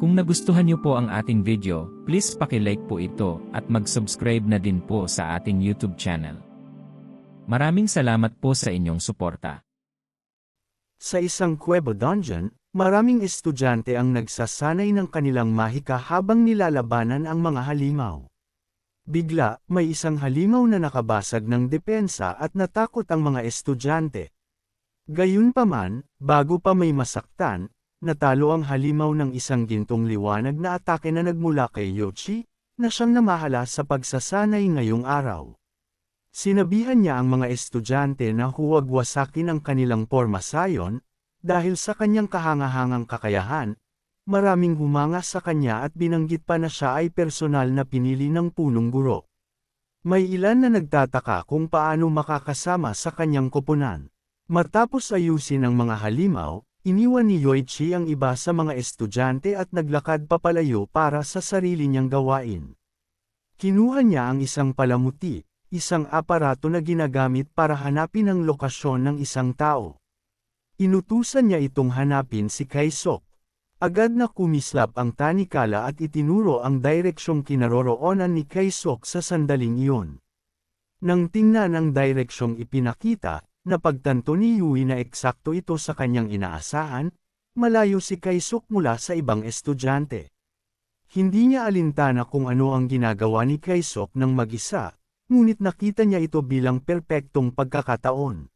Kung nagustuhan niyo po ang ating video, please paki-like po ito at mag-subscribe na din po sa ating YouTube channel. Maraming salamat po sa inyong suporta. Sa isang kuwebo dungeon, maraming estudyante ang nagsasanay ng kanilang mahika habang nilalabanan ang mga halimaw. Bigla, may isang halimaw na nakabasag ng depensa at natakot ang mga estudyante. Gayunpaman, bago pa may masaktan, natalo ang halimaw ng isang gintong liwanag na atake na nagmula kay Yoshi, na siyang namahala sa pagsasanay ngayong araw. Sinabihan niya ang mga estudyante na huwag wasakin ang kanilang pormasayon, dahil sa kanyang kahangahangang kakayahan, maraming humanga sa kanya at binanggit pa na siya ay personal na pinili ng punong guro. May ilan na nagtataka kung paano makakasama sa kanyang koponan. Matapos ayusin ang mga halimaw, iniwan ni Yoichi ang iba sa mga estudyante at naglakad papalayo para sa sarili niyang gawain. Kinuha niya ang isang palamuti, isang aparato na ginagamit para hanapin ang lokasyon ng isang tao. Inutusan niya itong hanapin si Kaisok. Agad na kumislap ang tanikala at itinuro ang direksyong kinaroroonan ni Kaisok sa sandaling iyon. Nang tingnan ang direksyong ipinakita, napagtanto ni Yui na eksakto ito sa kanyang inaasahan, malayo si Kaisok mula sa ibang estudyante. Hindi niya alintana kung ano ang ginagawa ni Kaisok ng mag-isa, ngunit nakita niya ito bilang perpektong pagkakataon.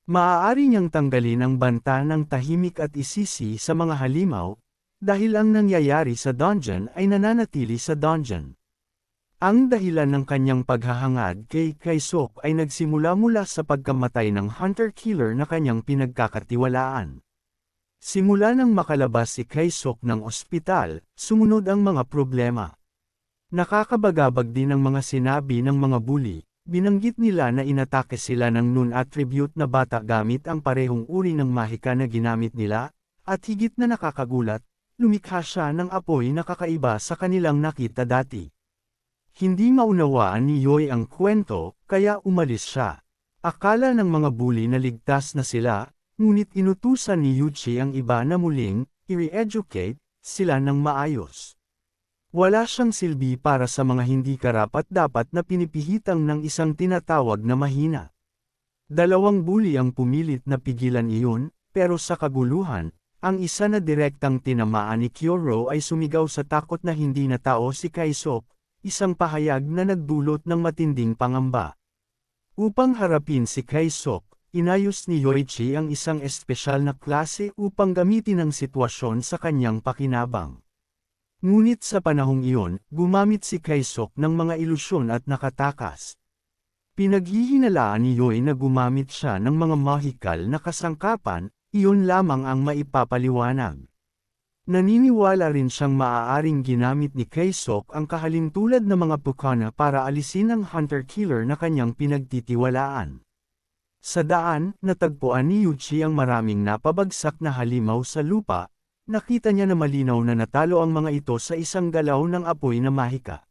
Maaari niyang tanggalin ang banta ng tahimik at isisi sa mga halimaw, dahil ang nangyayari sa dungeon ay nananatili sa dungeon. Ang dahilan ng kanyang paghahangad kay Kaisok ay nagsimula mula sa pagkamatay ng hunter-killer na kanyang pinagkakatiwalaan. Simula nang makalabas si Kaisok ng ospital, sumunod ang mga problema. Nakakabagabag din ang mga sinabi ng mga bully, binanggit nila na inatake sila ng Noon attribute na bata gamit ang parehong uri ng mahika na ginamit nila, at higit na nakakagulat, lumikha siya ng apoy na kakaiba sa kanilang nakita dati. Hindi maunawaan ni Yui ang kwento, kaya umalis siya. Akala ng mga bully na ligtas na sila, ngunit inutusan ni Yuchi ang iba na muling, i-re-educate, sila ng maayos. Wala siyang silbi para sa mga hindi karapat-dapat na pinipihitang ng isang tinatawag na mahina. Dalawang bully ang pumilit na pigilan iyon, pero sa kaguluhan, ang isa na direktang tinamaan ni Kyoro ay sumigaw sa takot na hindi na tao si Kaisok, isang pahayag na nagdulot ng matinding pangamba. Upang harapin si Kaisok, inayos ni Yoichi ang isang espesyal na klase upang gamitin ang sitwasyon sa kanyang pakinabang. Ngunit sa panahong iyon, gumamit si Kaisok ng mga ilusyon at nakatakas. Pinaghihinalaan ni Yui na gumamit siya ng mga mahikal na kasangkapan, iyon lamang ang maipapaliwanag. Naniniwala rin siyang maaaring ginamit ni Kaisok ang kahalintulad na mga pukana para alisin ang hunter-killer na kanyang pinagtitiwalaan. Sa daan, natagpuan ni Yuchi ang maraming napabagsak na halimaw sa lupa, nakita niya na malinaw na natalo ang mga ito sa isang galaw ng apoy na mahika.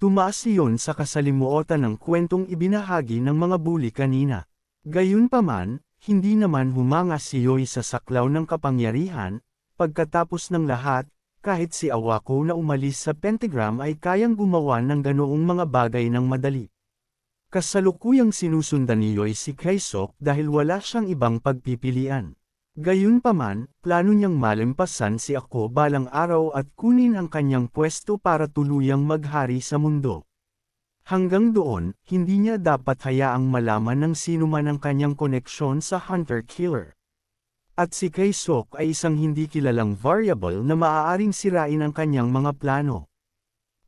Tumaas iyon sa kasalimuotan ng kwentong ibinahagi ng mga bully kanina. Gayunpaman, hindi naman humanga si Yui sa saklaw ng kapangyarihan. Pagkatapos ng lahat, kahit si Awako na umalis sa pentagram ay kayang gumawa ng ganoong mga bagay ng madali. Kasalukuyang sinusundan ni Yui si Kaisok dahil wala siyang ibang pagpipilian. Gayunpaman, plano niyang malampasan si Ako balang araw at kunin ang kanyang pwesto para tuluyang maghari sa mundo. Hanggang doon, hindi niya dapat hayaang malaman ng sino man ang kanyang koneksyon sa hunter-killer. At si Kaisok ay isang hindi kilalang variable na maaaring sirain ang kanyang mga plano.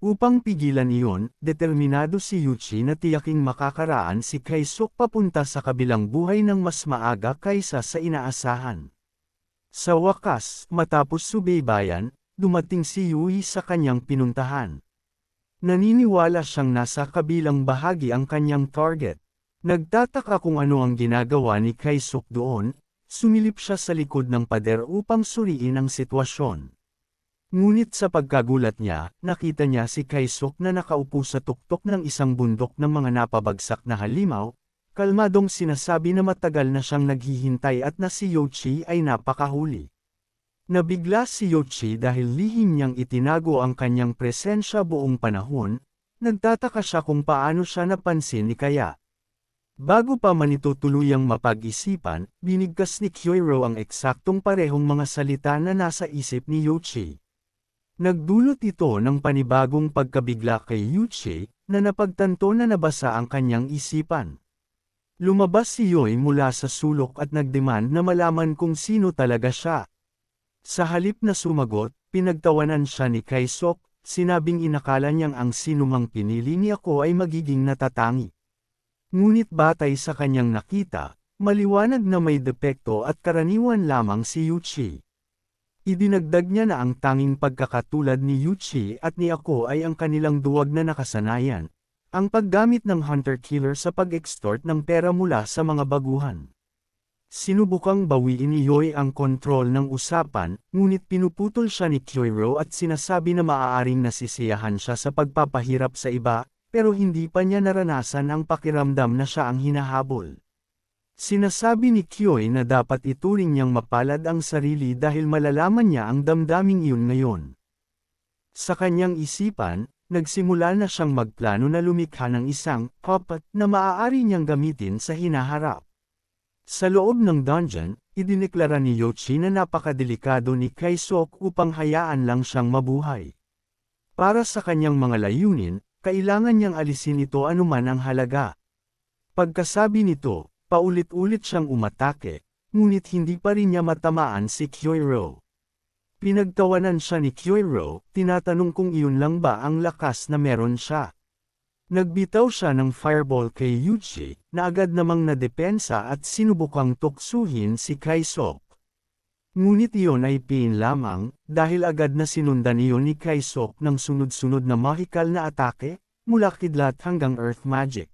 Upang pigilan iyon, determinado si Yuchi na tiyaking makakaraan si Kaisok papunta sa kabilang buhay ng mas maaga kaysa sa inaasahan. Sa wakas, matapos subaybayan, dumating si Yui sa kanyang pinuntahan. Naniniwala siyang nasa kabilang bahagi ang kanyang target. Nagtataka kung ano ang ginagawa ni Kaisok doon. Sumilip siya sa likod ng pader upang suriin ang sitwasyon. Ngunit sa pagkagulat niya, nakita niya si Kaisok na nakaupo sa tuktok ng isang bundok ng mga napabagsak na halimaw, kalmadong sinasabi na matagal na siyang naghihintay at na si Yoichi ay napakahuli. Nabigla si Yoshi dahil lihim niyang itinago ang kanyang presensya buong panahon, nagtataka siya kung paano siya napansin ni Kaya. Bago pa man ito tuluyang mapag-isipan, binigkas ni Kyoiro ang eksaktong parehong mga salita na nasa isip ni Yoshi. Nagdulot ito ng panibagong pagkabigla kay Yoshi, na napagtanto na nabasa ang kanyang isipan. Lumabas si Yoi mula sa sulok at nagdemand na malaman kung sino talaga siya. Sa halip na sumagot, pinagtawanan siya ni Kaisok, sinabing inakala niyang ang sinumang pinili ni ako ay magiging natatangi. Ngunit batay sa kanyang nakita, maliwanag na may depekto at karaniwan lamang si Yuchi. Idinagdag niya na ang tanging pagkakatulad ni Yuchi at ni ako ay ang kanilang duwag na nakasanayan, ang paggamit ng hunter-killer sa pag-extort ng pera mula sa mga baguhan. Sinubukang bawiin ni Yoi ang kontrol ng usapan, ngunit pinuputol siya ni Kyoiro at sinasabi na maaaring nasisiyahan siya sa pagpapahirap sa iba, pero hindi pa niya naranasan ang pakiramdam na siya ang hinahabol. Sinasabi ni Kyoy na dapat ituring niyang mapalad ang sarili dahil malalaman niya ang damdaming iyon ngayon. Sa kanyang isipan, nagsimula na siyang magplano na lumikha ng isang puppet na maaari niyang gamitin sa hinaharap. Sa loob ng dungeon, idineklara ni Yoshi na napakadelikado ni Kaisok upang hayaan lang siyang mabuhay. Para sa kanyang mga layunin, kailangan niyang alisin ito anuman ang halaga. Pagkasabi nito, paulit-ulit siyang umatake, ngunit hindi pa rin niya matamaan si Kyoiro. Pinagtawanan siya ni Kyoiro, tinatanong kung iyon lang ba ang lakas na meron siya. Nagbitaw siya ng fireball kay Yuchi, na agad namang nadepensa at sinubukang tuksuhin si Kaisok. Ngunit iyon ay piin lamang, dahil agad na sinundan iyon ni Kaisok ng sunod-sunod na mahikal na atake, mula kidlat hanggang earth magic.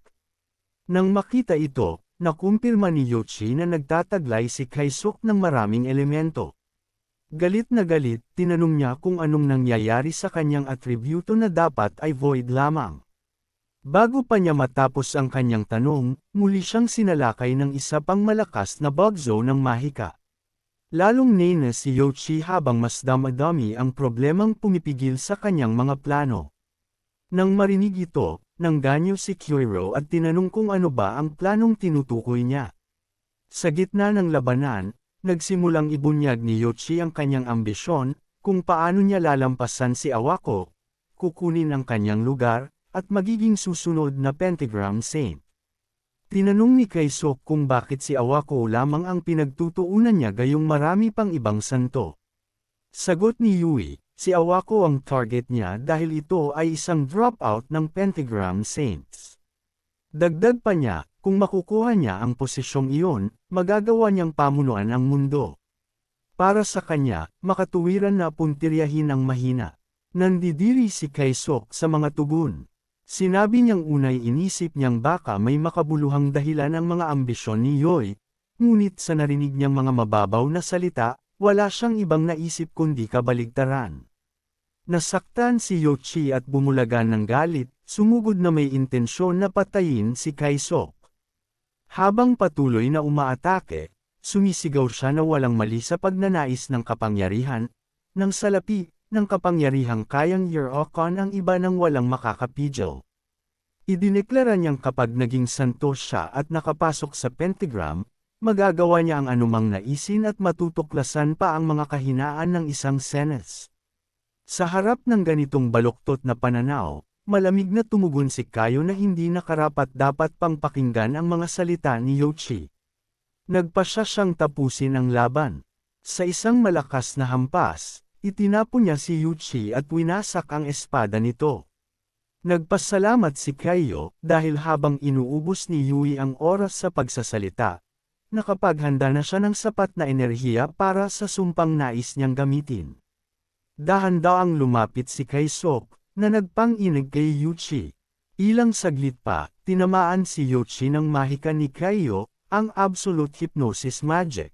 Nang makita ito, nakumpirma ni Yoshi na nagtataglay si Kaisok ng maraming elemento. Galit na galit, tinanong niya kung anong nangyayari sa kanyang atributo na dapat ay void lamang. Bago pa niya matapos ang kanyang tanong, muli siyang sinalakay ng isa pang malakas na bugzo ng mahika. Lalong nainis si Yoshi habang mas damadami ang problemang pumipigil sa kanyang mga plano. Nang marinig ito, nangganyo si Kyoiro at tinanong kung ano ba ang planong tinutukoy niya. Sa gitna ng labanan, nagsimulang ibunyag ni Yoshi ang kanyang ambisyon, kung paano niya lalampasan si Awako, kukunin ang kanyang lugar, at magiging susunod na Pentagram Saint. Tinanong ni Kaisok kung bakit si Awako lamang ang pinagtutuunan niya gayong marami pang ibang santo. Sagot ni Yui, si Awako ang target niya dahil ito ay isang dropout ng Pentagram Saints. Dagdag pa niya, kung makukuha niya ang posisyong iyon, magagawa niyang pamunuan ang mundo. Para sa kanya, makatuwiran na puntiryahin ang mahina. Nandidiri si Kaisok sa mga tugon. Sinabi niyang unay inisip niyang baka may makabuluhang dahilan ang mga ambisyon ni Yoi, ngunit sa narinig niyang mga mababaw na salita, wala siyang ibang naisip kundi kabaligtaran. Nasaktan si Yoshi at bumulagan ng galit, sumugod na may intensyon na patayin si Kaisok. Habang patuloy na umaatake, sumisigaw siya na walang mali sa pagnanais ng kapangyarihan, ng salapi, ng kapangyarihang kayang Year-Okon ang iba ng walang makakapigil. Idineklara niyang kapag naging santo siya at nakapasok sa pentagram, magagawa niya ang anumang naisin at matutuklasan pa ang mga kahinaan ng isang senes. Sa harap ng ganitong baluktot na pananaw, malamig na tumugon si Kayo na hindi nakarapat-dapat pang pakinggan ang mga salita ni Yoshi. Nagpasya siyang tapusin ang laban. Sa isang malakas na hampas, itinapon niya si Yuchi at winasak ang espada nito. Nagpasalamat si Kayo dahil habang inuubos ni Yui ang oras sa pagsasalita, nakapaghanda na siya ng sapat na enerhiya para sa sumpang nais niyang gamitin. Dahan-daang lumapit si Kaisok, na nagpang-inig kay Yuchi. Ilang saglit pa, tinamaan si Yuchi ng mahika ni Kayo, ang absolute hypnosis magic.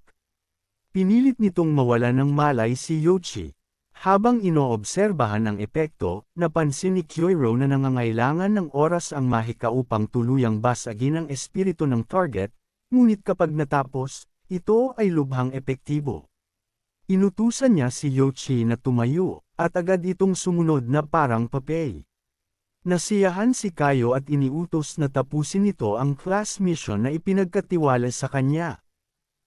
Pinilit nitong mawala ng malay si Yuchi. Habang inoobserbahan ang epekto, napansin ni Kyoiro na nangangailangan ng oras ang mahika upang tuluyang basagin ang espiritu ng target, ngunit kapag natapos, ito ay lubhang epektibo. Inutusan niya si Yoichi na tumayo, at agad itong sumunod na parang papel. Nasiyahan si Kayo at iniutos na tapusin nito ang class mission na ipinagkatiwala sa kanya.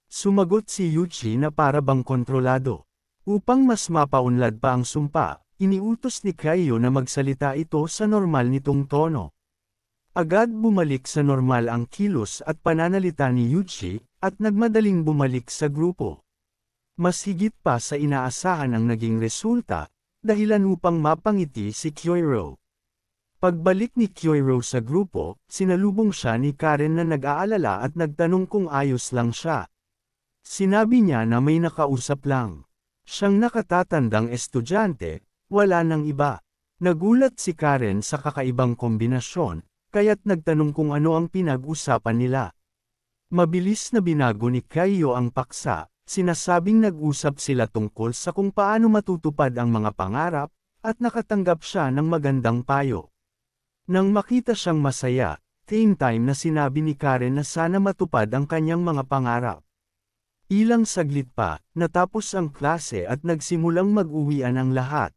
Sumagot si Yuichi na para bang kontrolado. Upang mas mapaunlad pa ang sumpa, iniutos ni Kayo na magsalita ito sa normal nitong tono. Agad bumalik sa normal ang kilos at pananalita ni Yuichi, at nagmadaling bumalik sa grupo. Mas higit pa sa inaasahan ang naging resulta, dahilan upang mapangiti si Kyoiro. Pagbalik ni Kyoiro sa grupo, sinalubong siya ni Karen na nag-aalala at nagtanong kung ayos lang siya. Sinabi niya na may nakausap lang. Siyang nakatatandang estudyante, wala nang iba. Nagulat si Karen sa kakaibang kombinasyon, kaya't nagtanong kung ano ang pinag-usapan nila. Mabilis na binago ni Kayo ang paksa. Sinasabing nag-usap sila tungkol sa kung paano matutupad ang mga pangarap, at nakatanggap siya ng magandang payo. Nang makita siyang masaya, same time na sinabi ni Karen na sana matupad ang kanyang mga pangarap. Ilang saglit pa, natapos ang klase at nagsimulang mag-uwian ang lahat.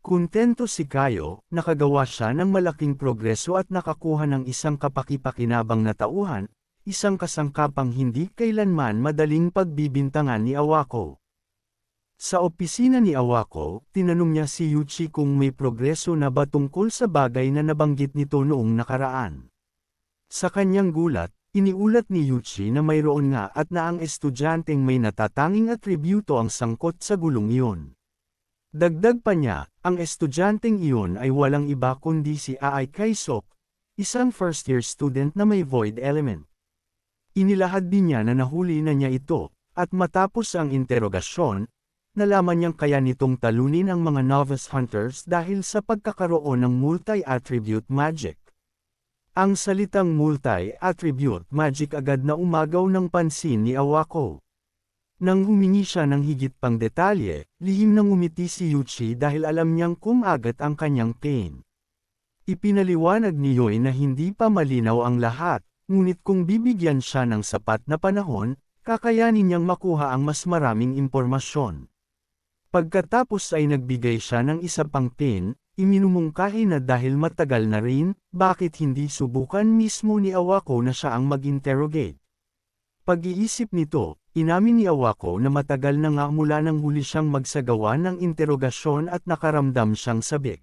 Kontento si Kayo, nakagawa siya ng malaking progreso at nakakuha ng isang kapaki-pakinabang na tauhan, isang kasangkapang hindi kailanman madaling pagbibintangan ni Awako. Sa opisina ni Awako, tinanong niya si Yuichi kung may progreso na ba tungkol sa bagay na nabanggit nito noong nakaraan. Sa kanyang gulat, iniulat ni Yuichi na mayroon nga at na ang estudyanteng may natatanging atribyuto ang sangkot sa gulong iyon. Dagdag pa niya, ang estudyanteng iyon ay walang iba kundi si Ai Kaisok, isang first-year student na may void element. Inilahad din niya na nahuli na niya ito, at matapos ang interogasyon, nalaman niyang kaya nitong talunin ang mga novice hunters dahil sa pagkakaroon ng multi-attribute magic. Ang salitang multi-attribute magic agad na umagaw ng pansin ni Awako. Nang humingi siya ng higit pang detalye, lihim nang umiti si Yuichi dahil alam niyang kumagat ang kanyang pain. Ipinaliwanag ni Yoi na hindi pa malinaw ang lahat. Ngunit kung bibigyan siya ng sapat na panahon, kakayanin niyang makuha ang mas maraming impormasyon. Pagkatapos ay nagbigay siya ng isa pang pin, iminumungkahi na dahil matagal na rin, bakit hindi subukan mismo ni Awako na siya ang mag-interrogate. Pag-iisip nito, inamin ni Awako na matagal na nga mula nang huli siyang magsagawa ng interogasyon at nakaramdam siyang sabik.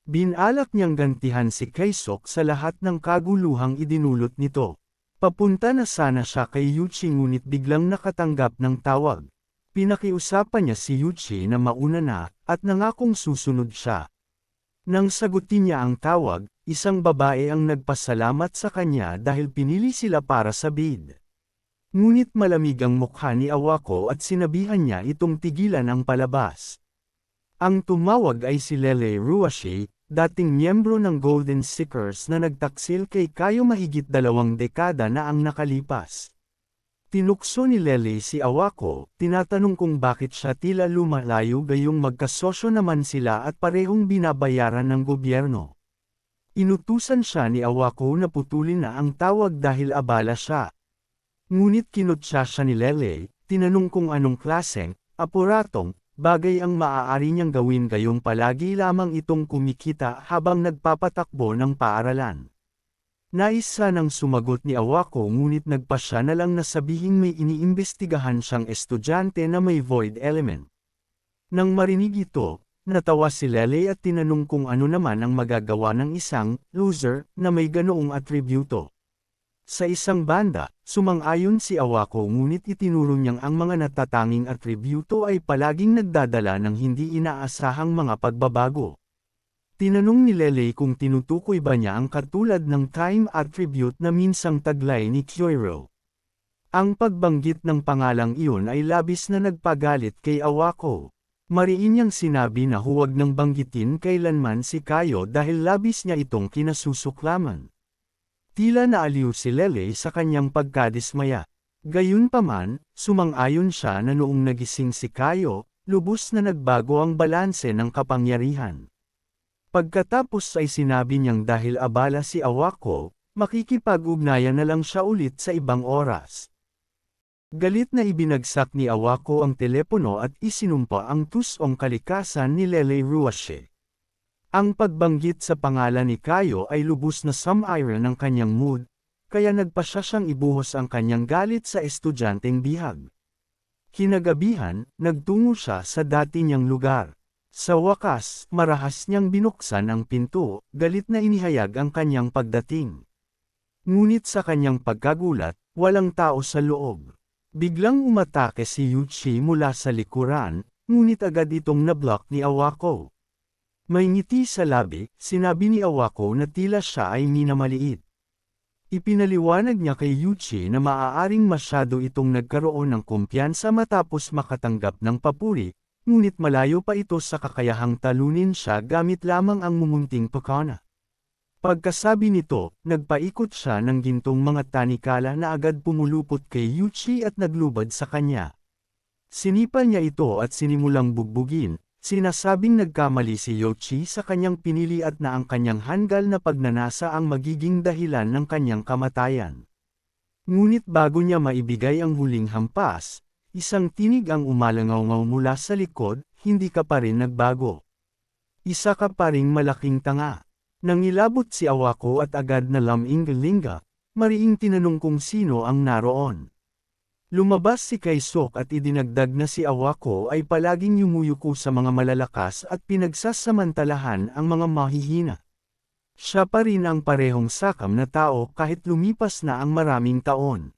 Binalak niyang gantihan si Kaisok sa lahat ng kaguluhang idinulot nito. Papunta na sana siya kay Yuichi ngunit biglang nakatanggap ng tawag. Pinakiusapan niya si Yuichi na mauna na, at nangakong susunod siya. Nang sagutin niya ang tawag, isang babae ang nagpasalamat sa kanya dahil pinili sila para sa bid. Ngunit malamig ang mukha ni Awako at sinabihan niya itong tigilan ang palabas. Ang tumawag ay si Lele Ruashi, dating miyembro ng Golden Seekers na nagtaksil kay Kayo mahigit 2 dekada na ang nakalipas. Tinukso ni Lele si Awako, tinatanong kung bakit siya tila lumalayo gayong magkasosyo naman sila at parehong binabayaran ng gobyerno. Inutusan siya ni Awako na putulin na ang tawag dahil abala siya. Ngunit kinutya siya ni Lele, tinanong kung anong klaseng, apuratong, bagay ang maaari niyang gawin gayong palagi lamang itong kumikita habang nagpapatakbo ng paaralan. Nais sanang sumagot ni Awako ngunit nagpasya na lang na sabihing may iniimbestigahan siyang estudyante na may void element. Nang marinig ito, natawa si Lele at tinanong kung ano naman ang magagawa ng isang loser na may ganoong atribyuto. Sa isang banda, sumang-ayon si Awako ngunit itinuro niyang ang mga natatanging atribyuto ay palaging nagdadala ng hindi inaasahang mga pagbabago. Tinanong ni Lele kung tinutukoy ba niya ang katulad ng time attribute na minsang taglay ni Kyoiro. Ang pagbanggit ng pangalang iyon ay labis na nagpagalit kay Awako. Mariin niyang sinabi na huwag nang banggitin kailanman si Kayo dahil labis niya itong kinasusuklaman. Tila naaliw si Lele sa kanyang pagkadismaya. Gayunpaman, sumang-ayon siya na noong nagising si Kayo, lubos na nagbago ang balanse ng kapangyarihan. Pagkatapos ay sinabi niyang dahil abala si Awako, makikipag-ugnayan na lang siya ulit sa ibang oras. Galit na ibinagsak ni Awako ang telepono at isinumpa ang tusong kalikasan ni Lele Ruashe. Ang pagbanggit sa pangalan ni Kayo ay lubos na sumira ng kanyang mood, kaya nagpasya siyang ibuhos ang kanyang galit sa estudyanteng bihag. Kinagabihan, nagtungo siya sa dati niyang lugar. Sa wakas, marahas niyang binuksan ang pinto, galit na inihayag ang kanyang pagdating. Ngunit sa kanyang pagkagulat, walang tao sa loob. Biglang umatake si Yuchi mula sa likuran, ngunit agad itong nablock ni Awako. May ngiti sa labi, sinabi ni Awako na tila siya ay minamaliit. Ipinaliwanag niya kay Yuchi na maaaring masyado itong nagkaroon ng kumpiyansa matapos makatanggap ng papuri, ngunit malayo pa ito sa kakayahang talunin siya gamit lamang ang mumunting pakana. Pagkasabi nito, nagpaikot siya ng gintong mga tanikala na agad pumulupot kay Yuchi at naglubad sa kanya. Sinipa niya ito at sinimulang bugbugin, sinasabing nagkamali si Yuchi sa kanyang pinili at na ang kanyang hanggal na pagnanasa ang magiging dahilan ng kanyang kamatayan. Ngunit bago niya maibigay ang huling hampas, isang tinig ang umalangaw-ngaw mula sa likod, hindi ka pa rin nagbago. Isa ka pa ring malaking tanga. Nangilabot si Awako at agad na laming-linga, mariing tinanong kung sino ang naroon. Lumabas si Kaisok at idinagdag na si Awako ay palaging yumuyuko sa mga malalakas at pinagsasamantalahan ang mga mahihina. Siya pa rin ang parehong sakam na tao kahit lumipas na ang maraming taon.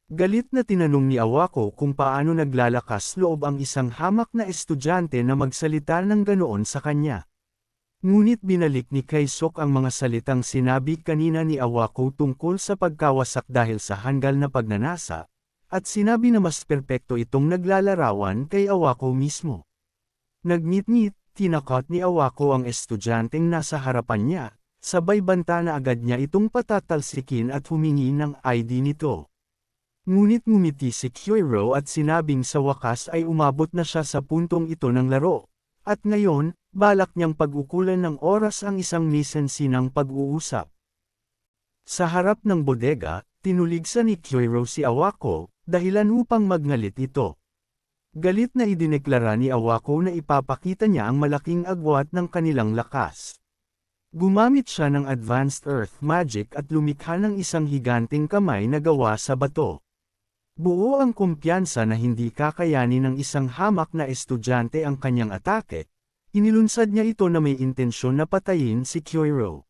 Galit na tinanong ni Awako kung paano naglalakas loob ang isang hamak na estudyante na magsalita ng ganoon sa kanya. Ngunit binalik ni Kaisok ang mga salitang sinabi kanina ni Awako tungkol sa pagkawasak dahil sa hanggal na pagnanasa, at sinabi na mas perpekto itong naglalarawan kay Awako mismo. Nagngit-ngit, tinakot ni Awako ang estudyanteng nasa harapan niya, sabay banta na agad niya itong patatalsikin at humingi ng ID nito. Ngunit ngumiti si Kyoiro at sinabing sa wakas ay umabot na siya sa puntong ito ng laro, at ngayon, balak niyang pag-ukulan ng oras ang isang misensinang pag-uusap. Sa harap ng bodega, tinuligsa ni Kyoiro si Awako, dahilan upang magngalit ito. Galit na idineklara ni Awako na ipapakita niya ang malaking agwat ng kanilang lakas. Gumamit siya ng advanced earth magic at lumikha ng isang higanting kamay na gawa sa bato. Buo ang kumpiyansa na hindi kakayanin ng isang hamak na estudyante ang kanyang atake. Inilunsad niya ito na may intensyon na patayin si Kyoiro.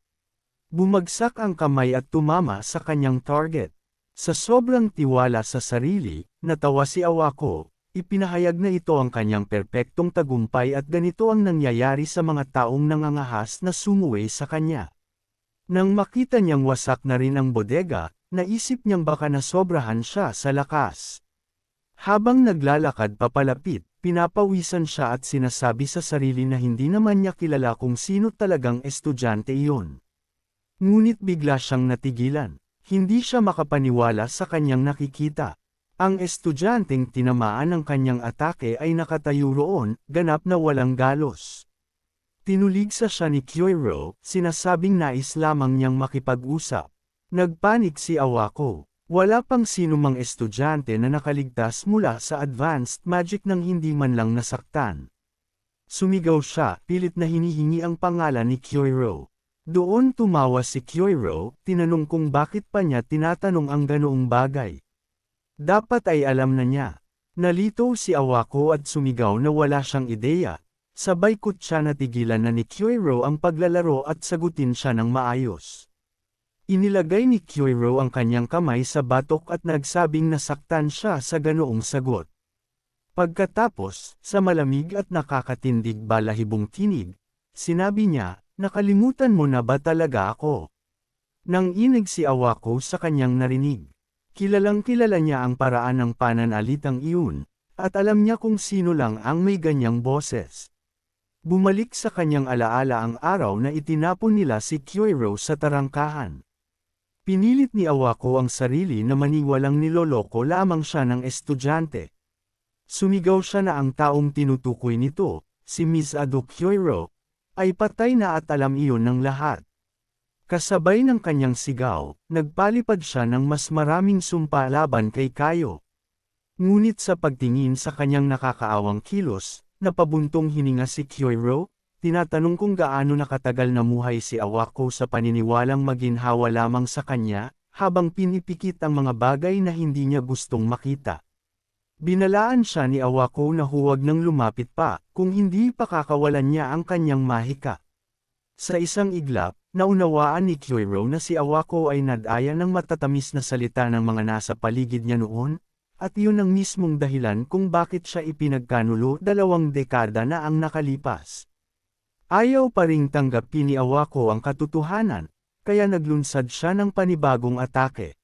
Bumagsak ang kamay at tumama sa kanyang target. Sa sobrang tiwala sa sarili, natawa si Awako, ipinahayag na ito ang kanyang perpektong tagumpay at ganito ang nangyayari sa mga taong nangangahas na sumuway sa kanya. Nang makita niyang wasak na rin ang bodega, naisip niyang baka nasobrahan siya sa lakas. Habang naglalakad papalapit, pinapawisan siya at sinasabi sa sarili na hindi naman niya kilala kung sino talagang estudyante iyon. Ngunit bigla siyang natigilan. Hindi siya makapaniwala sa kanyang nakikita. Ang estudyanteng tinamaan ng kanyang atake ay nakatayo roon, ganap na walang galos. Tinuligsa siya ni Kyoiro, sinasabing nais lamang niyang makipag-usap. Nagpanik si Awako. Wala pang sinumang estudyante na nakaligtas mula sa advanced magic nang hindi man lang nasaktan. Sumigaw siya, pilit na hinihingi ang pangalan ni Kyoiro. Doon tumawa si Kyoiro, tinanong kung bakit pa niya tinatanong ang ganoong bagay. Dapat ay alam na niya. Nalito si Awako at sumigaw na wala siyang ideya. Sabay kutsa na tigilan na ni Kyoiro ang paglalaro at sagutin siya ng maayos. Inilagay ni Kyoiro ang kanyang kamay sa batok at nagsabing nasaktan siya sa ganoong sagot. Pagkatapos, sa malamig at nakakatindig balahibong tinig, sinabi niya, nakalimutan mo na ba talaga ako? Nang inig si Awako sa kanyang narinig. Kilalang-kilala niya ang paraan ng pananalitang iyon, at alam niya kung sino lang ang may ganyang boses. Bumalik sa kanyang alaala ang araw na itinapon nila si Kyoiro sa tarangkahan. Pinilit ni Awako ang sarili na maniwalang niloloko lamang siya ng estudyante. Sumigaw siya na ang taong tinutukoy nito, si Ms. Ado Kyoiro, ay patay na at alam iyon ng lahat. Kasabay ng kanyang sigaw, nagpalipad siya ng mas maraming sumpa laban kay Kayo. Ngunit sa pagtingin sa kanyang nakakaawang kilos, napabuntong hininga si Kyoiro, tinatanong kung gaano nakatagal namuhay si Awako sa paniniwalang maginhawa lamang sa kanya, habang pinipikit ang mga bagay na hindi niya gustong makita. Binalaan siya ni Awako na huwag nang lumapit pa, kung hindi pakakawalan niya ang kanyang mahika. Sa isang iglap, naunawaan ni Kyoiro na si Awako ay nadaya ng matatamis na salita ng mga nasa paligid niya noon, at iyon ang mismong dahilan kung bakit siya ipinagkanulo 2 dekada na ang nakalipas. Ayaw pa ring tanggapin ni Awako ang katotohanan, kaya naglunsad siya ng panibagong atake.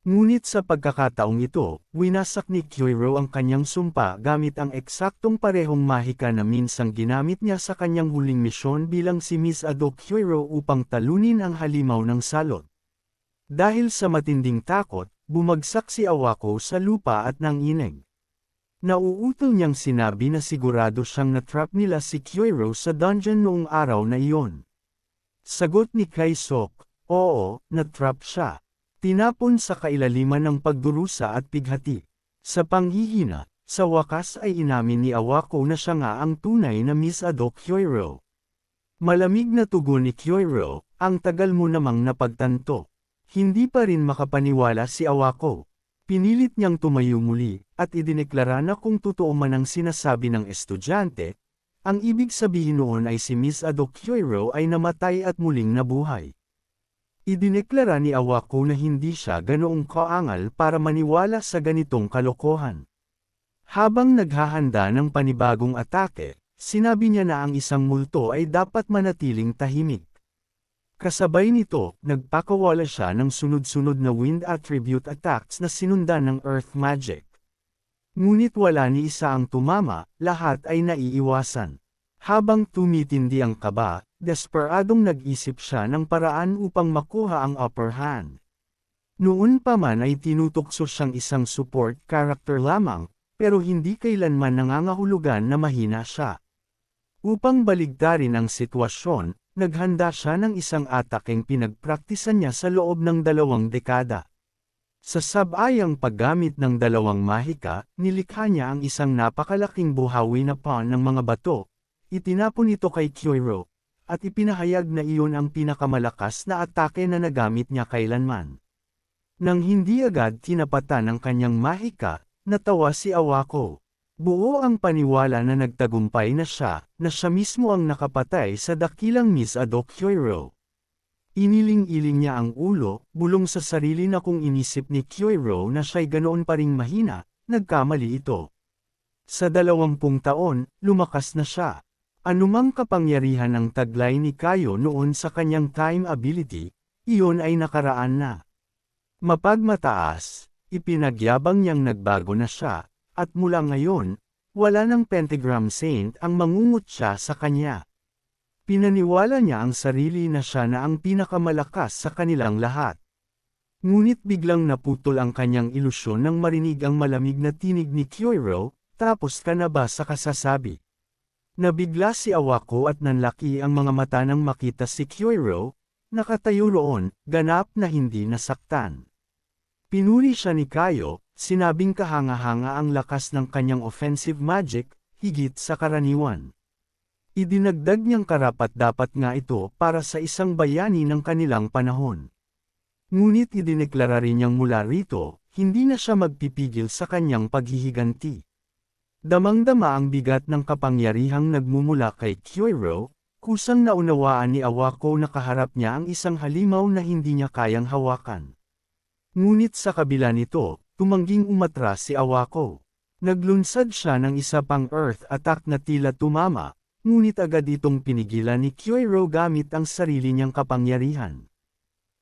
Ngunit sa pagkakataong ito, winasak ni Kyoiro ang kanyang sumpa gamit ang eksaktong parehong mahika na minsang ginamit niya sa kanyang huling misyon bilang si Miss Ado Kyoiro upang talunin ang halimaw ng salot. Dahil sa matinding takot, bumagsak si Awako sa lupa at nanginig. Nauutol niyang sinabi na sigurado siyang natrap nila si Kyoiro sa dungeon noong araw na iyon. Sagot ni Kaisok, oo, natrap siya. Tinapon sa kailaliman ng pagdurusa at pighati. Sa panghihina, sa wakas ay inamin ni Awako na siya nga ang tunay na Miss Ado Kyoiro. Malamig na tugon ni Kyoiro, ang tagal mo namang napagtanto. Hindi pa rin makapaniwala si Awako. Pinilit niyang tumayo muli, at idineklara na kung totoo man ang sinasabi ng estudyante, ang ibig sabihin noon ay si Miss Ado Kyoiro ay namatay at muling nabuhay. Idineklara ni Awako na hindi siya ganoong kaangal para maniwala sa ganitong kalokohan. Habang naghahanda ng panibagong atake, sinabi niya na ang isang multo ay dapat manatiling tahimik. Kasabay nito, nagpakawala siya ng sunod-sunod na wind attribute attacks na sinundan ng earth magic. Ngunit wala ni isa ang tumama, lahat ay naiiwasan. Habang tumitindi ang kaba, desperadong nag-isip siya ng paraan upang makuha ang upper hand. Noon pa man ay tinutokso siyang isang support character lamang, pero hindi kailanman nangangahulugan na mahina siya. Upang baligtarin ang sitwasyon, naghanda siya ng isang atakeng pinagpraktisan niya sa loob ng 2 dekada. Sa sabayang paggamit ng 2 mahika, nilikha niya ang isang napakalaking buhawi na pawn ng mga bato. Itinapon ito kay Kyoiro, at ipinahayag na iyon ang pinakamalakas na atake na nagamit niya kailanman. Nang hindi agad tinapatan ng kanyang mahika, natawa si Awako. Buo ang paniwala na nagtagumpay na siya mismo ang nakapatay sa dakilang Miss Ado Kyoiro. Iniling-iling niya ang ulo, bulong sa sarili na kung inisip ni Kyoiro na siya'y ganoon pa ring mahina, nagkamali ito. Sa 20 taon, lumakas na siya. Anumang kapangyarihan ng taglay ni Kayo noon sa kanyang time ability, iyon ay nakaraan na. Mapagmataas, ipinagyabang niyang nagbago na siya, at mula ngayon, wala ng pentagram saint ang mangungutya sa kanya. Pinaniwala niya ang sarili na siya na ang pinakamalakas sa kanilang lahat. Ngunit biglang naputol ang kanyang ilusyon nang marinig ang malamig na tinig ni Kyoiro, tapos ka na ba sa kasasabi? Nabigla si Awako at nanlaki ang mga mata nang makita si Kyoiro, nakatayo roon, ganap na hindi nasaktan. Pinuri siya ni Kayo, sinabing kahanga-hanga ang lakas ng kanyang offensive magic, higit sa karaniwan. Idinagdag niyang karapat-dapat nga ito para sa isang bayani ng kanilang panahon. Ngunit idineklara rin niyang mula rito, hindi na siya magpipigil sa kanyang paghihiganti. Damang-dama ang bigat ng kapangyarihang nagmumula kay Kyoiro, kusang naunawaan ni Awako na kaharap niya ang isang halimaw na hindi niya kayang hawakan. Ngunit sa kabila nito, tumangging umatras si Awako. Naglunsad siya ng isa pang earth attack na tila tumama, ngunit agad itong pinigilan ni Kyoiro gamit ang sarili niyang kapangyarihan.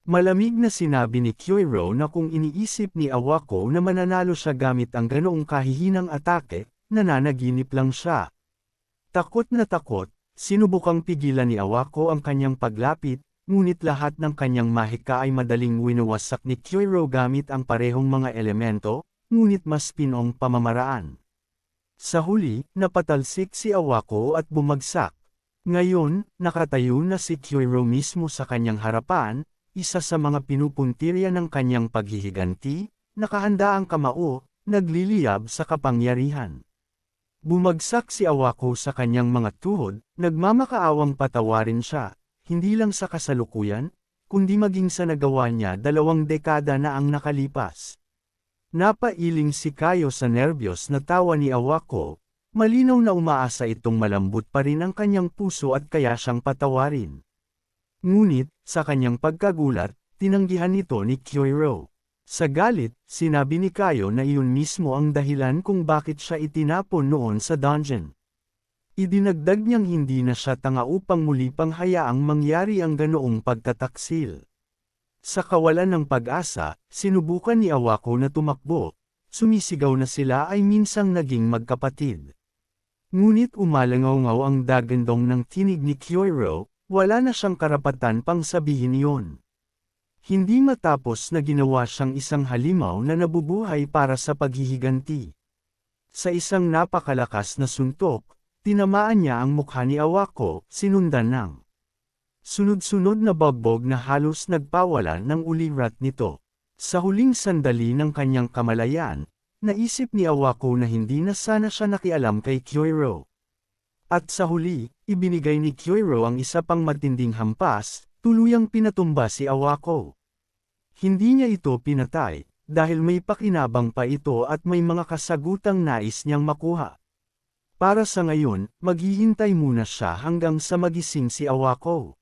Malamig na sinabi ni Kyoiro na kung iniisip ni Awako na mananalo siya gamit ang ganoong kahihinang atake, nananaginip lang siya. Takot na takot, sinubukang pigilan ni Awako ang kanyang paglapit, ngunit lahat ng kanyang mahika ay madaling winuwasak ni Kyoiro gamit ang parehong mga elemento, ngunit mas pinong pamamaraan. Sa huli, napatalsik si Awako at bumagsak. Ngayon, nakatayo na si Kyoiro mismo sa kanyang harapan, isa sa mga pinupuntirya ng kanyang paghihiganti, nakahanda ang kamao, nagliliyab sa kapangyarihan. Bumagsak si Awako sa kanyang mga tuhod, nagmamakaawang patawarin siya, hindi lang sa kasalukuyan, kundi maging sa nagawa niya 2 dekada na ang nakalipas. Napailing si Kayo sa nerbiyos na tawa ni Awako, malinaw na umaasa itong malambot pa rin ang kanyang puso at kaya siyang patawarin. Ngunit, sa kanyang pagkagulat, tinanggihan nito ni Kyoiro. Sa galit, sinabi ni Kayo na iyon mismo ang dahilan kung bakit siya itinapon noon sa dungeon. Idinagdag niyang hindi na siya tanga upang muli pang hayaang mangyari ang ganoong pagtataksil. Sa kawalan ng pag-asa, sinubukan ni Awako na tumakbo, sumisigaw na sila ay minsang naging magkapatid. Ngunit umalangaw-ngaw ang dagandong ng tinig ni Kyoiro, wala na siyang karapatan pang sabihin iyon. Hindi matapos na ginawa siyang isang halimaw na nabubuhay para sa paghihiganti. Sa isang napakalakas na suntok, tinamaan niya ang mukha ni Awako, sinundan ng sunod-sunod na bagbog na halos nagpawalan ng ulirat nito. Sa huling sandali ng kanyang kamalayan, naisip ni Awako na hindi na sana siya nakialam kay Kyoiro. At sa huli, ibinigay ni Kyoiro ang isa pang matinding hampas, tuluyang pinatumba si Awako. Hindi niya ito pinatay, dahil may pakinabang pa ito at may mga kasagutang nais niyang makuha. Para sa ngayon, maghihintay muna siya hanggang sa magising si Awako.